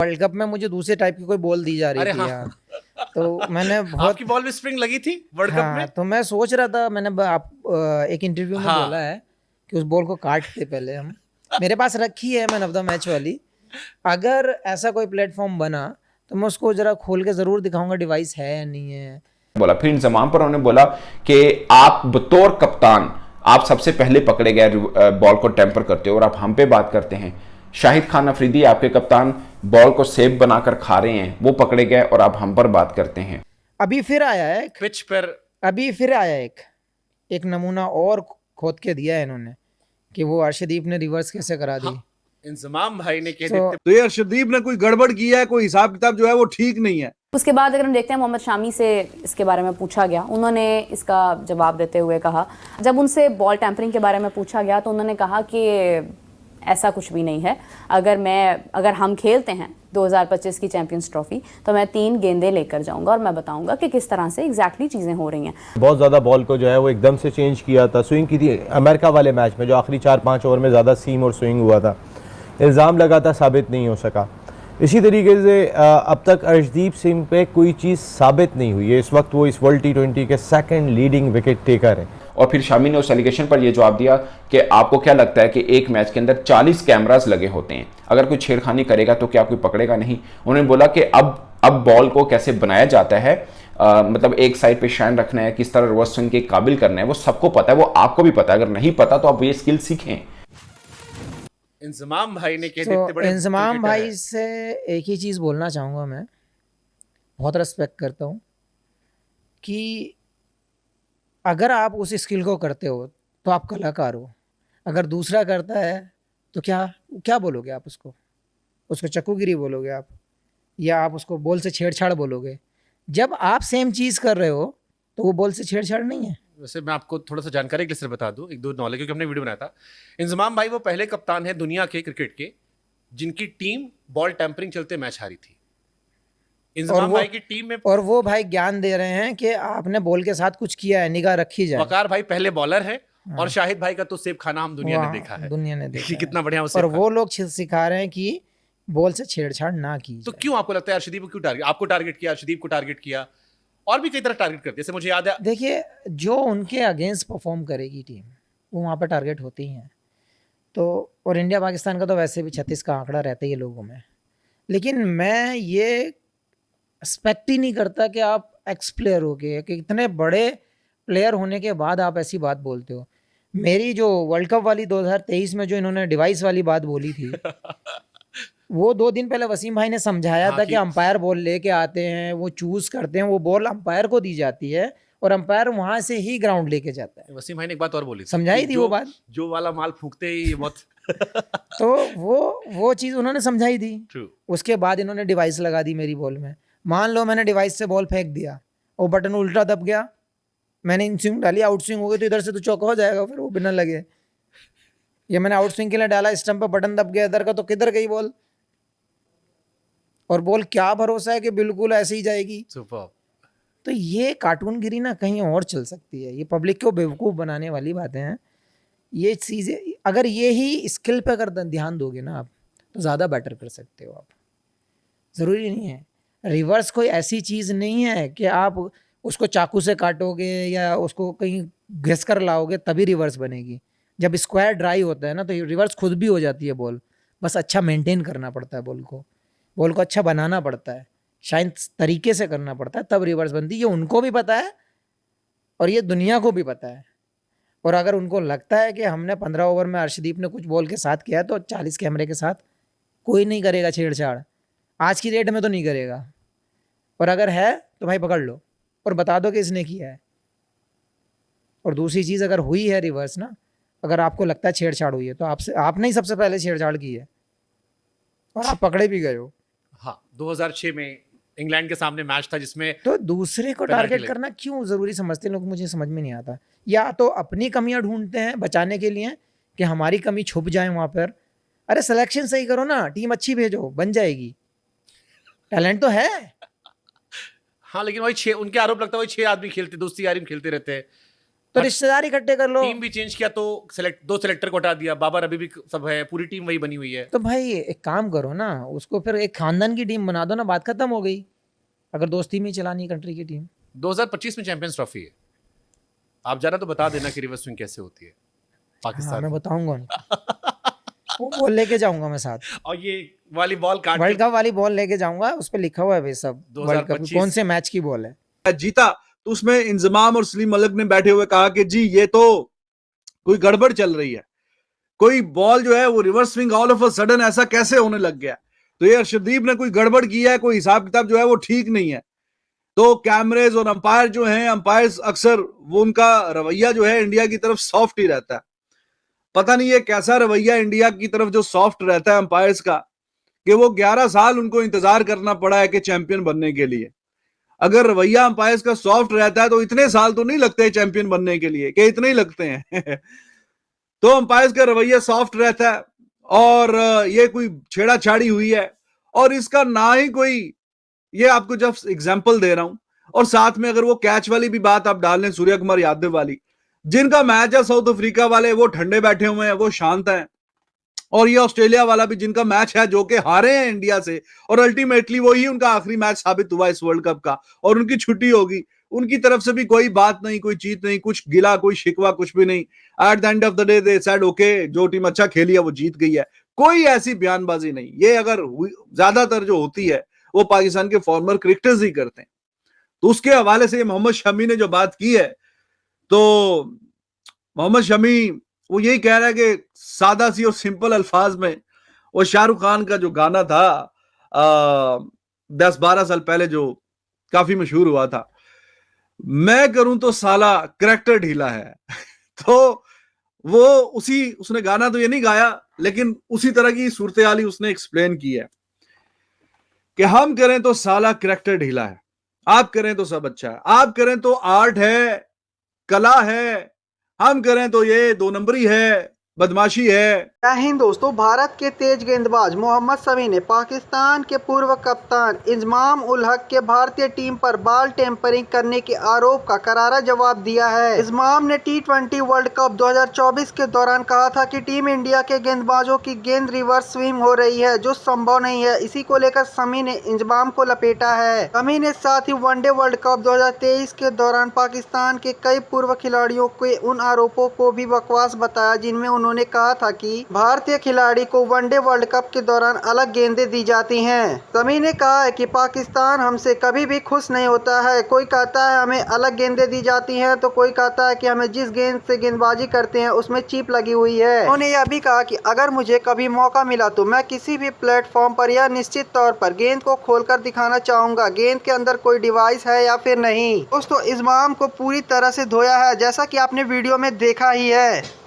World cup में मुझे दूसरे टाइप की कोई बॉल दी जा रही अरे थी हाँ। यार, तो मैंने बहुत आपकी बॉल में स्प्रिंग लगी थी वर्ल्ड कप हाँ, में? तो मैं सोच रहा था, मैंने एक इंटरव्यू में हाँ। बोला है कि उस बॉल को काटते पहले हम। मेरे पास रखी है मैन ऑफ द मैच वाली। अगर ऐसा कोई प्लेटफॉर्म बना तो मैं उसको जरा खोल के जरूर दिखाऊंगा डिवाइस है या नहीं है। बोला। फिर इंजमाम पर उन्होंने बोला कि आप बतौर कप्तान आप सबसे पहले पकड़े गए बॉल को टेम्पर करते हो, और आप हम पे बात करते हैं। शाहिद खान अफरीदी आपके कप्तान बॉल को सेब बनाकर खा रहे हैं, वो पकड़े गए और आप हम पर बात करते हैं। अभी फिर आया है पिच पर अभी फिर आया एक नमूना और खोद के दिया है इन्होंने कि वो अर्शदीप ने रिवर्स कैसे करा दी। हाँ, इंजमाम भाई ने कह So, देते तो ये अर्शदीप ने कोई गड़बड़ किया है, कोई हिसाब किताब जो है वो ठीक नहीं है। उसके बाद अगर हम देखते हैं मोहम्मद शामी से इसके बारे में पूछा गया, उन्होंने इसका जवाब देते हुए कहा, जब उनसे बॉल टैंपरिंग के बारे में पूछा गया तो उन्होंने कहा कि ऐसा कुछ भी नहीं है। अगर हम खेलते हैं 2025 की चैंपियंस ट्रॉफी तो मैं 3 गेंदें लेकर जाऊंगा और मैं बताऊंगा कि किस तरह से एग्जैक्टली चीज़ें हो रही हैं। बहुत ज़्यादा बॉल को जो है वो एकदम से चेंज किया था, स्विंग की थी अमेरिका वाले मैच में, जो आखिरी 4-5 ओवर में ज़्यादा सीम और स्विंग हुआ था। इल्ज़ाम लगा था, साबित नहीं हो सका। इसी तरीके से अब तक अर्शदीप सिंह पे कोई चीज़ साबित नहीं हुई है। इस वक्त वो इस वर्ल्ड T20 के सेकंड लीडिंग विकेट टेकर हैं। और फिर शामी ने उस एलिगेशन पर यह जवाब दिया कि आपको क्या लगता है कि एक मैच के अंदर 40 कैमरास लगे होते हैं, अगर कोई छेड़खानी करेगा तो क्या कोई पकड़ेगा नहीं। उन्होंने बोला कि अब बॉल को कैसे बनाया जाता है, मतलब एक साइड पे शाइन रखना है, किस तरह रिवर्स स्विंग के काबिल करना है, वो सबको पता है, वो आपको भी पता है। अगर नहीं पता तो आप ये स्किल सीखें। इंजमाम भाई ने कह तो देते बड़े इंजमाम क्रिकेटर भाई हैं। से एक ही चीज़ बोलना चाहूँगा, मैं बहुत रिस्पेक्ट करता हूँ कि अगर आप उस स्किल को करते हो तो आप कलाकार हो। अगर दूसरा करता है तो क्या बोलोगे आप उसको चक्कूगिरी बोलोगे आप, या आप उसको बॉल से छेड़छाड़ बोलोगे। जब आप सेम चीज़ कर रहे हो तो वो बॉल से छेड़छाड़ नहीं है। वैसे मैं आपको थोड़ा सा जानकारी के लिए सिर्फ बता दूं, एक दो नॉलेज, क्योंकि हमने वीडियो बनाया था। इंजमाम भाई वो पहले कप्तान है दुनिया के क्रिकेट के जिनकी टीम बॉल टैंपरिंग चलते मैच हारी थी। इंजमाम भाई की टीम में और वो भाई ज्ञान दे रहे हैं कि आपने बॉल के साथ कुछ किया है, निगाह रखी जाए। वकार भाई पहले बॉलर है और शाहिद भाई का तो सेब खाना हम दुनिया ने देखा है। दुनिया ने देखा देखिए है। कितना बढ़िया और वो लोग सिखा रहे हैं कि बॉल से छेड़छाड़ ना की तो जाए। क्यों आपको लगता है अर्शदीप को क्यों टारगेट, आपको टारगेट किया, अर्शदीप को टारगेट किया, और भी कई तरह टारगेट करते हैं। जैसे मुझे याद है, देखिए, जो उनके अगेंस्ट परफॉर्म करेगी टीम वो वहाँ पर टारगेट होती ही हैं। तो और इंडिया पाकिस्तान का तो वैसे भी 36 का आंकड़ा रहता ही है लोगों में। लेकिन मैं ये एक्सपेक्ट ही नहीं करता कि आप एक्स प्लेयर हो गए, कि इतने बड़े प्लेयर होने के बाद आप ऐसी बात बोलते हो। मेरी जो वर्ल्ड कप वाली 2023 में जो इन्होंने डिवाइस वाली बात बोली थी वो 2 दिन पहले वसीम भाई ने समझाया था कि अंपायर बॉल लेके आते हैं, वो चूज करते हैं, वो बॉल अंपायर को दी जाती है और अंपायर वहां से ही ग्राउंड लेके जाता है। वसीम भाई ने एक बात और बोली थी, समझाई कि थी वो बात। जो वाला माल फूंकते ही बहुत तो वो चीज़ उन्होंने समझाई थी। ट्रू। उसके बाद इन्होंने डिवाइस लगा दी मेरी बॉल में। मान लो मैंने डिवाइस से बॉल फेंक दिया और बटन उल्टा दब गया, मैंने इन स्विंग डाली, आउट स्विंग हो गई, तो इधर से तो चौका हो जाएगा फिर वो बिना लगे। ये मैंने आउट स्विंग के लिए डाला, स्टंप पे बटन दब गया इधर का, तो किधर गई बॉल? और बॉल क्या भरोसा है कि बिल्कुल ऐसे ही जाएगी? सुपर। तो ये कार्टूनगिरी ना कहीं और चल सकती है। ये पब्लिक को बेवकूफ़ बनाने वाली बातें हैं। ये चीज़ें अगर ये ही स्किल पे अगर ध्यान दोगे ना आप, तो ज़्यादा बेटर कर सकते हो आप। ज़रूरी नहीं है, रिवर्स कोई ऐसी चीज़ नहीं है कि आप उसको चाकू से काटोगे या उसको कहीं घिस कर लाओगे तभी रिवर्स बनेगी। जब स्क्वायर ड्राई होता है ना तो रिवर्स खुद भी हो जाती है बॉल। बस अच्छा मेंटेन करना पड़ता है बॉल को अच्छा बनाना पड़ता है, शाइन तरीके से करना पड़ता है, तब रिवर्स बनती है। ये उनको भी पता है और ये दुनिया को भी पता है। और अगर उनको लगता है कि हमने 15 ओवर में अर्शदीप ने कुछ बॉल के साथ किया तो 40 कैमरे के साथ कोई नहीं करेगा छेड़छाड़, आज की डेट में तो नहीं करेगा। और अगर है तो भाई पकड़ लो और बता दो कि इसने किया है। और दूसरी चीज़, अगर हुई है रिवर्स ना, अगर आपको लगता है छेड़छाड़ हुई है तो आपने ही सबसे पहले छेड़छाड़ की है और आप पकड़े भी गए हो। हाँ, 2006 में इंग्लैंड के सामने मैच था जिसमें तो दूसरे को टारगेट करना क्यों ज़रूरी समझते हैं लोग, मुझे समझ में नहीं आता। या तो अपनी कमियां ढूंढते हैं बचाने के लिए कि हमारी कमी छुप जाए वहाँ पर। अरे सिलेक्शन सही करो ना, टीम अच्छी भेजो, बन जाएगी। टैलेंट तो है। हाँ, लेकिन वही 6 उनके आरोप लगता है, वही 6 आदमी खेलते, दोस्ती यारी में खेलते रहते हैं। तो रिश्तेदार इकट्ठे कर लो। टीम भी चेंज किया तो दो सिलेक्टर को हटा दिया, बाबर अभी भी सब है, पूरी टीम वही बनी हुई है। तो भाई एक काम करो ना, उसको फिर एक खानदान की टीम बना दो ना, बात खत्म हो गई। अगर दोस्ती में ही चलानी कंट्री की टीम। 2025 में चैंपियंस ट्रॉफी है, आप जाना तो बता देना कि रिवर्स स्विंग कैसे होती है हाँ, पाकिस्तान मैं में। बताऊंगा उनको। वो लेके जाऊंगा मैं साथ। और ये वाली बॉल काट वर्ल्ड कप वाली बॉल लेके जाऊंगा, उस पे लिखा हुआ है भाई सब वर्ल्ड कप 2025 कौन से मैच की बॉल है। जीता तो उसमें इंजमाम और सलीम मलिक ने बैठे हुए कहा कि जी ये तो कोई गड़बड़ चल रही है, कोई बॉल जो है वो reverse swing all of a sudden ऐसा कैसे होने लग गया। तो ये अर्शदीप ने कोई गड़बड़ किया है, कोई हिसाब किताब जो है वो ठीक नहीं है। तो कैमरेज और अंपायर जो हैं, अंपायर्स अक्सर वो उनका रवैया जो है इंडिया की तरफ सॉफ्ट ही रहता है। पता नहीं ये कैसा रवैया इंडिया की तरफ जो सॉफ्ट रहता है अंपायर्स का, कि वो 11 साल उनको इंतजार करना पड़ा है कि चैंपियन बनने के लिए। अगर रवैया अंपायर्स का सॉफ्ट रहता है तो इतने साल तो नहीं लगते चैंपियन बनने के लिए, कि इतने ही लगते हैं तो अंपायर्स का रवैया सॉफ्ट रहता है और ये कोई छेड़ाछाड़ी हुई है और इसका ना ही कोई, ये आपको जब एग्जांपल दे रहा हूं। और साथ में अगर वो कैच वाली भी बात आप डाल लें, सूर्य कुमार यादव वाली, जिनका मैच है साउथ अफ्रीका वाले वो ठंडे बैठे हुए हैं, वो शांत हैं। और ये ऑस्ट्रेलिया वाला भी जिनका मैच है जो कि हारे हैं इंडिया से, और अल्टीमेटली वही उनका आखिरी मैच साबित हुआ इस वर्ल्ड कप का, और उनकी छुट्टी होगी, उनकी तरफ से भी कोई बात नहीं, कोई चीज नहीं, कुछ गिला, कोई शिकवा, कुछ भी नहीं। At the end of the day they said okay, जो टीम अच्छा खेली है वो जीत गई है। कोई ऐसी बयानबाजी नहीं। ये अगर ज्यादातर जो होती है वो पाकिस्तान के फॉर्मर क्रिकेटर्स ही करते हैं। तो उसके हवाले से मोहम्मद शमी ने जो बात की है, तो मोहम्मद शमी वो यही कह रहा है कि सादा सी और सिंपल अल्फाज में वो शाहरुख खान का जो गाना था 10-12 साल पहले जो काफी मशहूर हुआ था, मैं करूं तो साला करैक्टर ढीला है तो वो उसने गाना तो ये नहीं गाया, लेकिन उसी तरह की सूरत हाल उसने एक्सप्लेन की है कि हम करें तो साला करैक्टर ढीला है, आप करें तो सब अच्छा है, आप करें तो आर्ट है, कला है, हम करें तो ये 2 नंबरी है, बदमाशी है। जय हिंद दोस्तों। भारत के तेज गेंदबाज मोहम्मद शमी ने पाकिस्तान के पूर्व कप्तान इंजमाम उल हक के भारतीय टीम पर बॉल टेम्परिंग करने के आरोप का करारा जवाब दिया है। इंजमाम ने T20 वर्ल्ड कप 2024 के दौरान कहा था कि टीम इंडिया के गेंदबाजों की गेंद रिवर्स स्विंग हो रही है, जो संभव नहीं है। इसी को लेकर शमी ने इंजमाम को लपेटा है। शमी ने साथ ही वनडे वर्ल्ड कप 2023 के दौरान पाकिस्तान के कई पूर्व खिलाड़ियों के उन आरोपों को भी बकवास बताया, जिनमें उन्होंने कहा था कि भारतीय खिलाड़ी को वनडे वर्ल्ड कप के दौरान अलग गेंदें दी जाती हैं। शमी ने कहा है कि पाकिस्तान हमसे कभी भी खुश नहीं होता है। कोई कहता है हमें अलग गेंदें दी जाती हैं, तो कोई कहता है कि हमें जिस गेंद से गेंदबाजी करते हैं उसमें चिप लगी हुई है। उन्होंने यह भी कहा कि अगर मुझे कभी मौका मिला तो मैं किसी भी प्लेटफॉर्म पर यह निश्चित तौर पर गेंद को खोलकर दिखाना चाहूंगा, गेंद के अंदर कोई डिवाइस है या फिर नहीं। दोस्तों, इंजमाम को पूरी तरह से धोया है, जैसा कि आपने वीडियो में देखा ही है।